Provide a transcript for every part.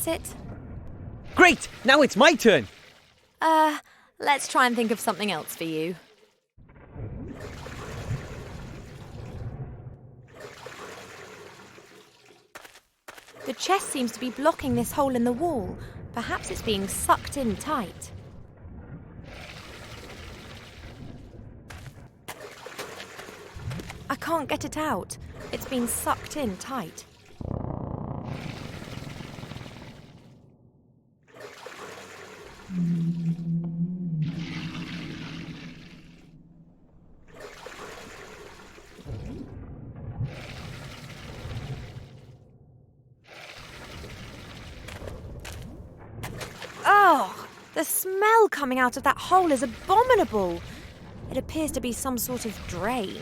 that's it. Great! Now it's my turn! Let's try and think of something else for you. The chest seems to be blocking this hole in the wall. Perhaps it's being sucked in tight. I can't get it out. It's been sucked in tight. Oh, the smell coming out of that hole is abominable. It appears to be some sort of drain.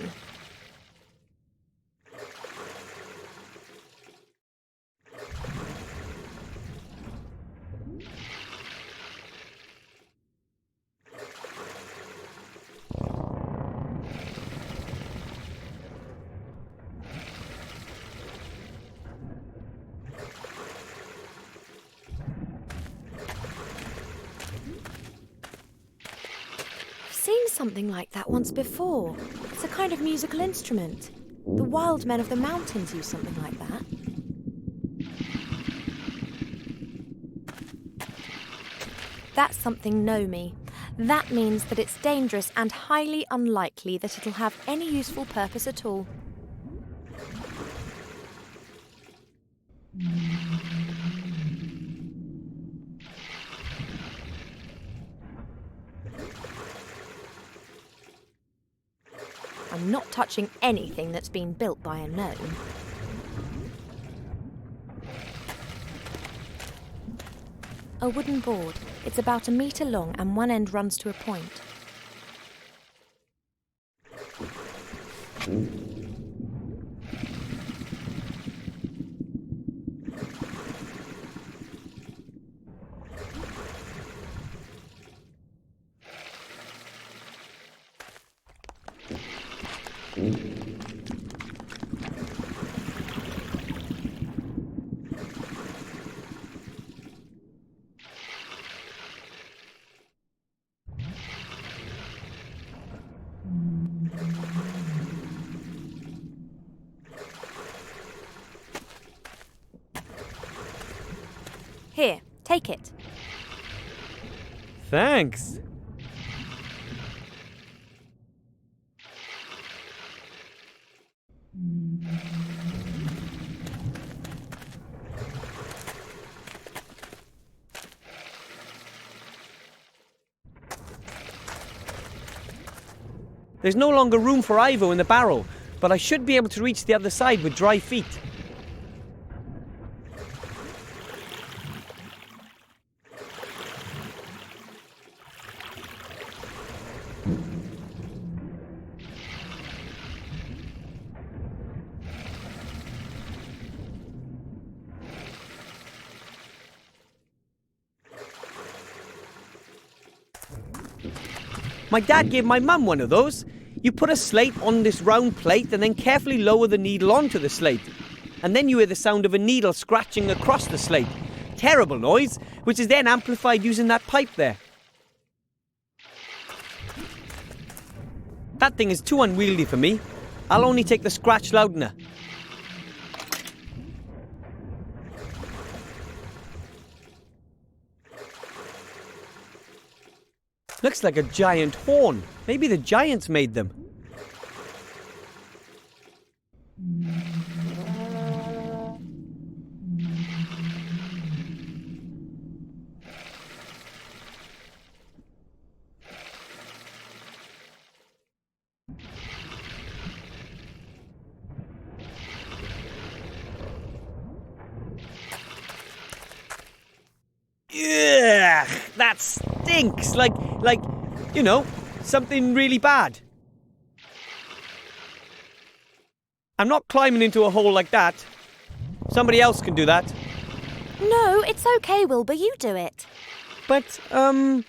Seen something like that once before. It's a kind of musical instrument. The wild men of the mountains use something like that. That's something Nomi. That means that it's dangerous and highly unlikely that it'll have any useful purpose at all. I'm not touching anything that's been built by a gnome. A wooden board. It's about 1 metre long and one end runs to a point. Here, take it. Thanks. There's no longer room for Ivo in the barrel, but I should be able to reach the other side with dry feet. My dad gave my mum one of those. You put a slate on this round plate and then carefully lower the needle onto the slate. And then you hear the sound of a needle scratching across the slate. Terrible noise, which is then amplified using that pipe there. That thing is too unwieldy for me. I'll only take the scratch loudener. Looks like a giant horn. Maybe the giants made them. Ugh, that stinks. Like, you know, something really bad. I'm not climbing into a hole like that. Somebody else can do that. No, it's okay, Wilbur, you do it. But, don't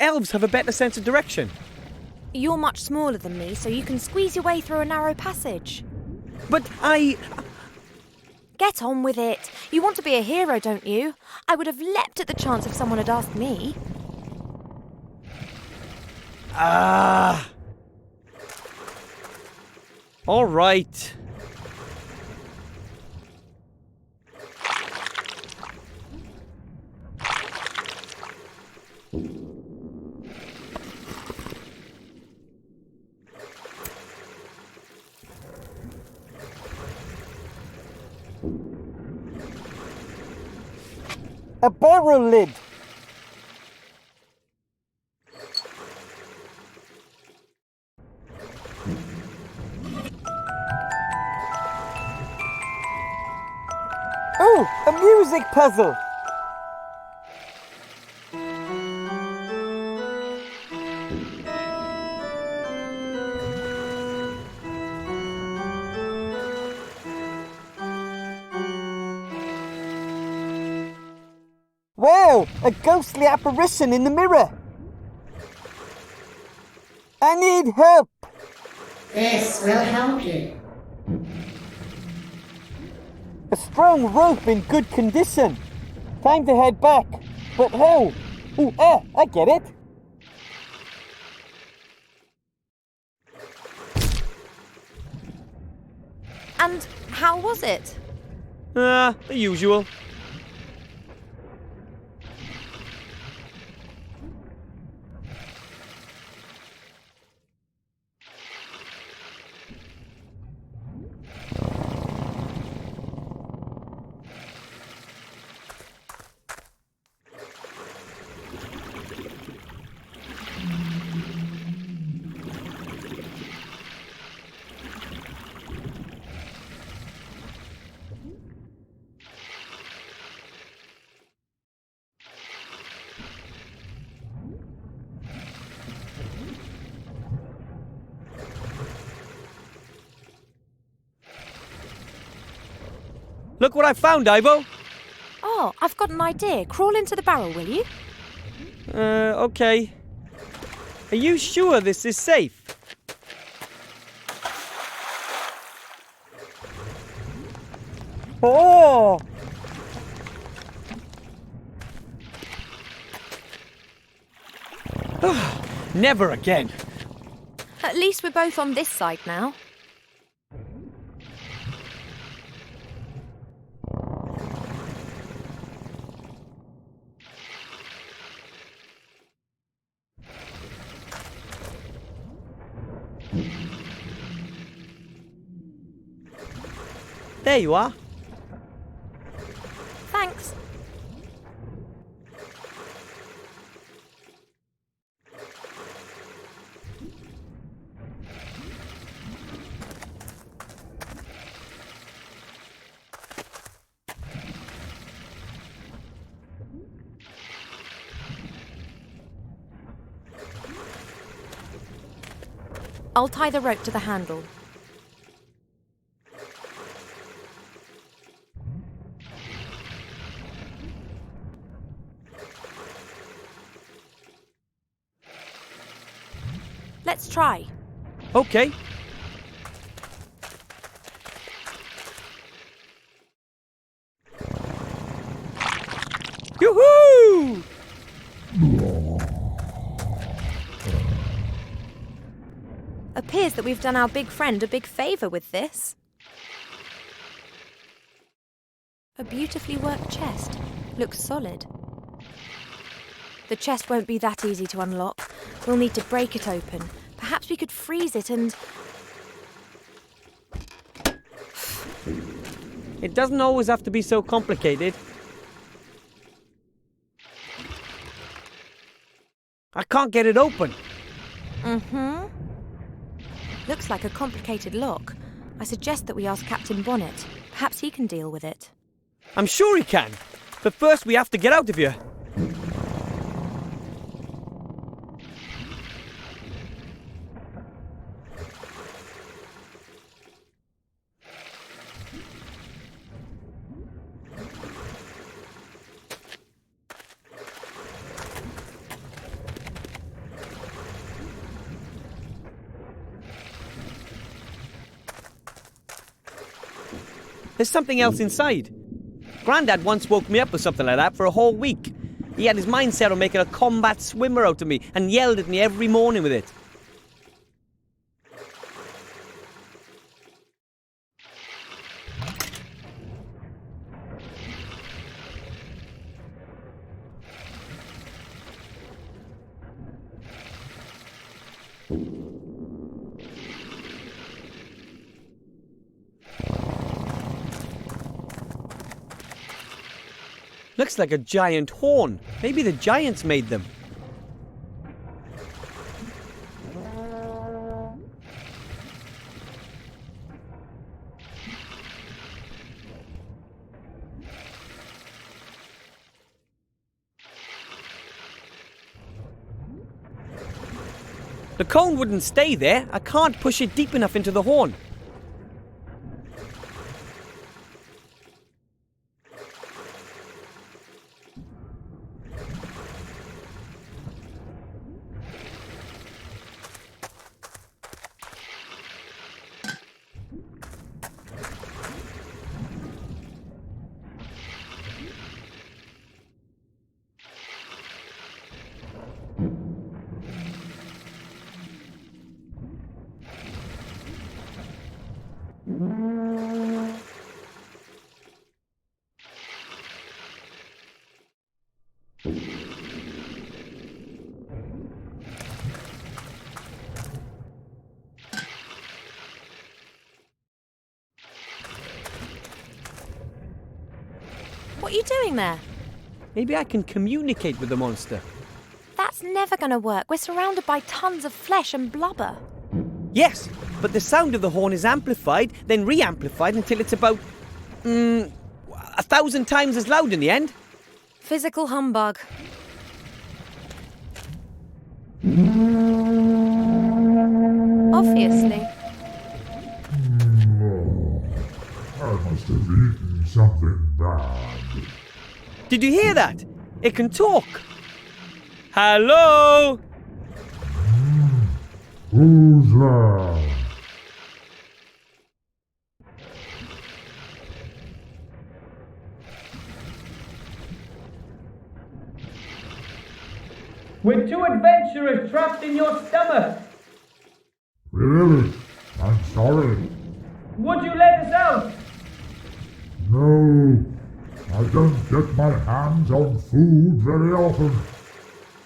elves have a better sense of direction? You're much smaller than me, so you can squeeze your way through a narrow passage. But Get on with it. You want to be a hero, don't you? I would have leapt at the chance if someone had asked me. All right. A barrel lid. Oh, a music puzzle. Wow, a ghostly apparition in the mirror. I need help. This will help you. A strong rope in good condition. Time to head back. But how? I get it. And how was it? The usual. Look what I found, Ivo. Oh, I've got an idea. Crawl into the barrel, will you? Okay. Are you sure this is safe? Oh! Never again. At least we're both on this side now. There you are. Thanks. I'll tie the rope to the handle. Let's try. Okay. Yoo-hoo! Appears that we've done our big friend a big favour with this. A beautifully worked chest. Looks solid. The chest won't be that easy to unlock. We'll need to break it open. Perhaps we could freeze it and... It doesn't always have to be so complicated. I can't get it open. Mm-hmm. Looks like a complicated lock. I suggest that we ask Captain Bonnet. Perhaps he can deal with it. I'm sure he can. But first we have to get out of here. There's something else inside. Grandad once woke me up with something like that for a whole week. He had his mind set on making a combat swimmer out of me and yelled at me every morning with it. Looks like a giant horn. Maybe the giants made them. The cone wouldn't stay there. I can't push it deep enough into the horn. What are you doing there? Maybe I can communicate with the monster. That's never going to work. We're surrounded by tons of flesh and blubber. Yes, but the sound of the horn is amplified, then re-amplified until it's about 1,000 times as loud in the end. Physical humbug. Obviously. I must have eaten something bad. Did you hear that? It can talk. Hello? Who's there? We're two adventurers trapped in your stomach. Really? I'm sorry. Would you let us out? No, I don't get my hands on food very often.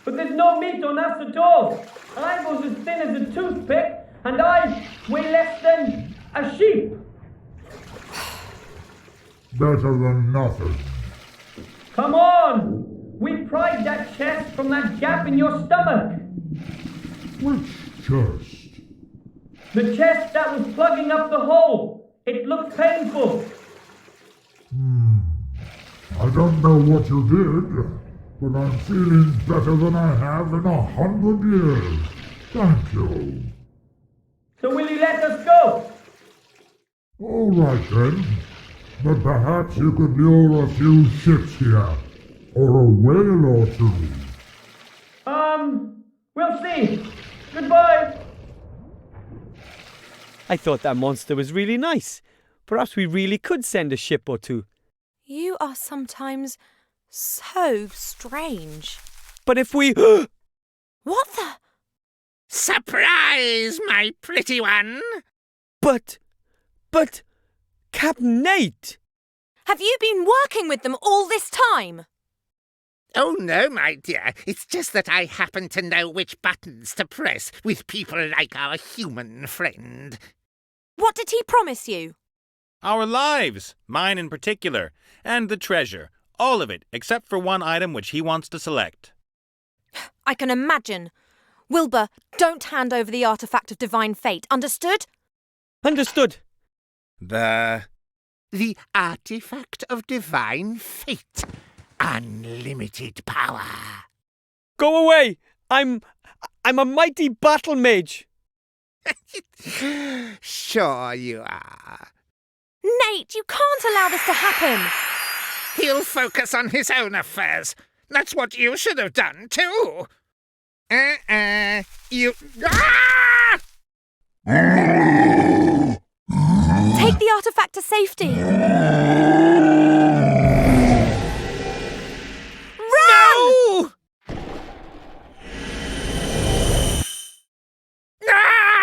But there's no meat on us at all. I was as thin as a toothpick, and I weigh less than a sheep. Better than nothing. Come on! We pried that chest from that gap in your stomach. Which chest? The chest that was plugging up the hole. It looked painful. I don't know what you did, but I'm feeling better than I have in 100 years. Thank you. So will you let us go? All right then, but perhaps you could lure a few ships here, or a whale or two. We'll see. Goodbye. I thought that monster was really nice. Perhaps we really could send a ship or two. You are sometimes so strange. But if we... What the? Surprise, my pretty one! But... Captain Nate! Have you been working with them all this time? Oh, no, my dear. It's just that I happen to know which buttons to press with people like our human friend. What did he promise you? Our lives, mine in particular, and the treasure. All of it, except for one item which he wants to select. I can imagine. Wilbur, don't hand over the artifact of divine fate, understood? Understood. The artifact of divine fate. Unlimited power. Go away! I'm a mighty battle mage. Sure you are. Nate, you can't allow this to happen. He'll focus on his own affairs. That's what you should have done, too. You... Ah! Take the artifact to safety! No! Ah!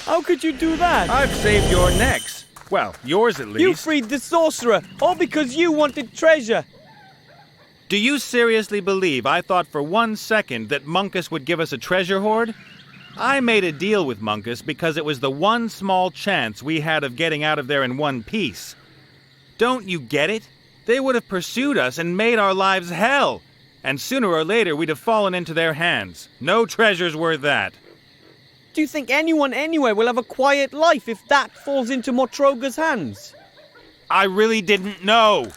How could you do that? I've saved your necks. Well, yours at least. You freed the sorcerer, all because you wanted treasure. Do you seriously believe I thought for 1 second that Munkus would give us a treasure hoard? I made a deal with Munkus because it was the one small chance we had of getting out of there in one piece. Don't you get it? They would have pursued us and made our lives hell. And sooner or later we'd have fallen into their hands. No treasure's worth that. Do you think anyone anywhere will have a quiet life if that falls into Motroga's hands? I really didn't know.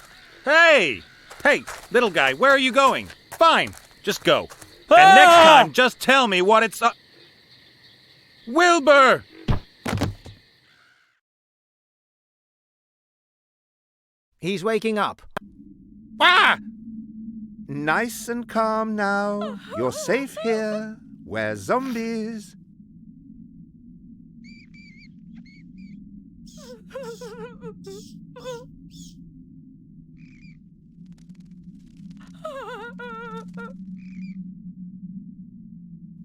Hey! Hey, little guy, where are you going? Fine, just go. And next time, just tell me what it's... Wilbur! He's waking up. Ah! Nice and calm now. You're safe here. We're zombies.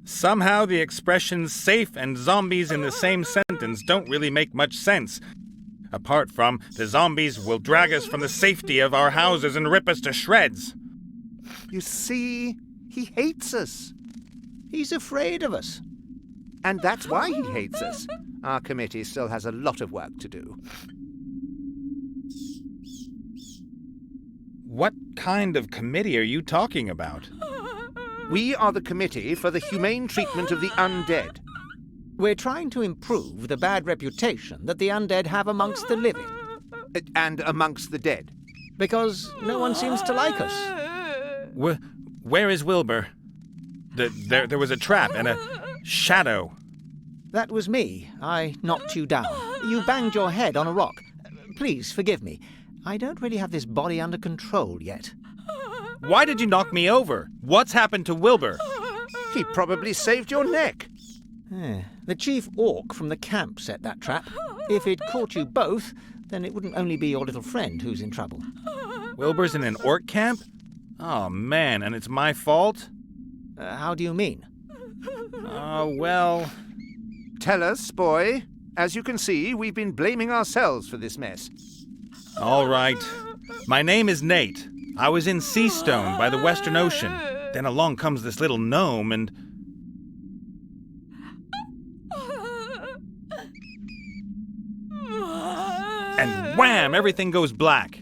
Somehow the expressions safe and zombies in the same sentence don't really make much sense. Apart from, the zombies will drag us from the safety of our houses and rip us to shreds. You see, he hates us. He's afraid of us. And that's why he hates us. Our committee still has a lot of work to do. What kind of committee are you talking about? We are the Committee for the Humane Treatment of the Undead. We're trying to improve the bad reputation that the undead have amongst the living. And amongst the dead. Because no one seems to like us. Where is Wilbur? There was a trap and a shadow. That was me. I knocked you down. You banged your head on a rock. Please forgive me. I don't really have this body under control yet. Why did you knock me over? What's happened to Wilbur? He probably saved your neck. The chief orc from the camp set that trap. If it caught you both, then it wouldn't only be your little friend who's in trouble. Wilbur's in an orc camp? Oh, man, and it's my fault? How do you mean? Well... Tell us, boy. As you can see, we've been blaming ourselves for this mess. All right. My name is Nate. I was in Seastone by the Western Ocean. Then along comes this little gnome and... And wham! Everything goes black.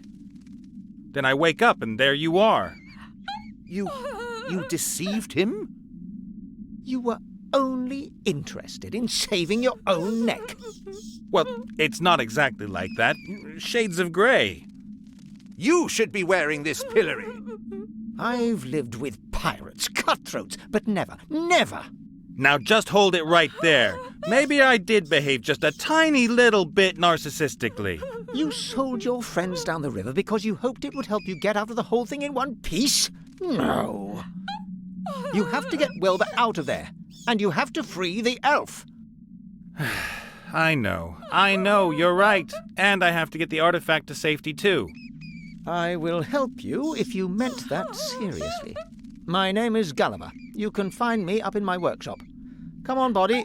Then I wake up and there you are. You deceived him? You were only interested in saving your own neck. Well, it's not exactly like that. Shades of grey. You should be wearing this pillory. I've lived with pirates, cutthroats, but never, never. Now just hold it right there. Maybe I did behave just a tiny little bit narcissistically. You sold your friends down the river because you hoped it would help you get out of the whole thing in one piece? No. You have to get Wilbur out of there, and you have to free the elf. I know, you're right. And I have to get the artifact to safety too. I will help you if you meant that seriously. My name is Gulliver. You can find me up in my workshop. Come on, Body.